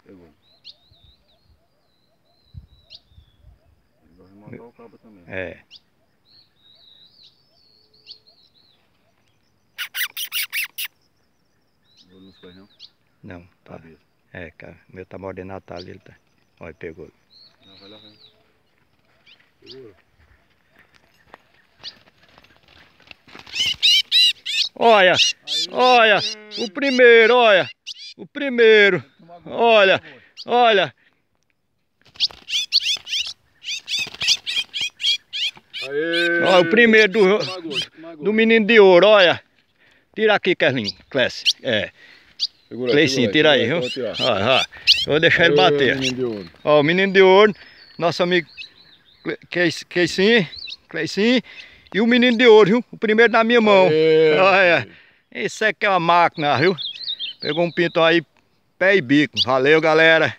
Pegou. Vai remontar o cabo também. É. Não foi não? Não, tá. Cabeça. É, cara. O meu tá mordendo a talha, ele tá. Olha, pegou. Não, vai lá, vai. Segura. Olha, olha, o primeiro, olha. O primeiro. Olha, olha. Aê! Olha o primeiro do menino de ouro, olha. Tira aqui, Kerlin, Clécio. É. Cleicinho, tira aí, viu? Olha, olha. Eu vou deixar ele bater. Ó, o menino de ouro, nosso amigo Cleicinho, e o menino de ouro, viu? O primeiro na minha mão. Aê, olha, isso aqui é uma máquina, viu? Pegou um pintão aí, pé e bico. Valeu, galera.